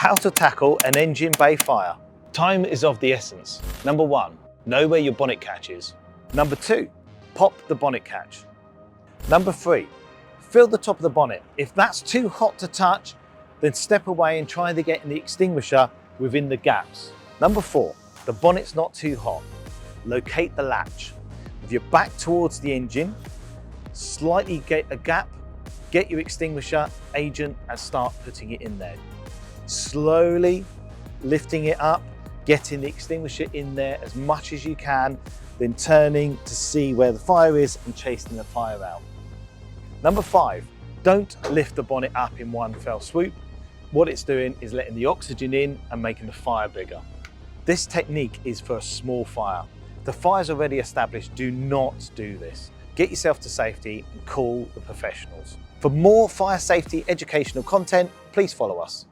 How to tackle an engine bay fire. Time is of the essence. Number 1, know where your bonnet catch is. Number 2, pop the bonnet catch. Number 3, fill the top of the bonnet. If that's too hot to touch, then step away and try to get in the extinguisher within the gaps. Number 4, the bonnet's not too hot. Locate the latch. With your back towards the engine, slightly get a gap, get your extinguisher agent and start putting it in there. Slowly lifting it up, getting the extinguisher in there as much as you can, then turning to see where the fire is and chasing the fire out. Number 5, don't lift the bonnet up in one fell swoop. What it's doing is letting the oxygen in and making the fire bigger. This technique is for a small fire. If the fire's already established, do not do this. Get yourself to safety and call the professionals. For more fire safety educational content, please follow us.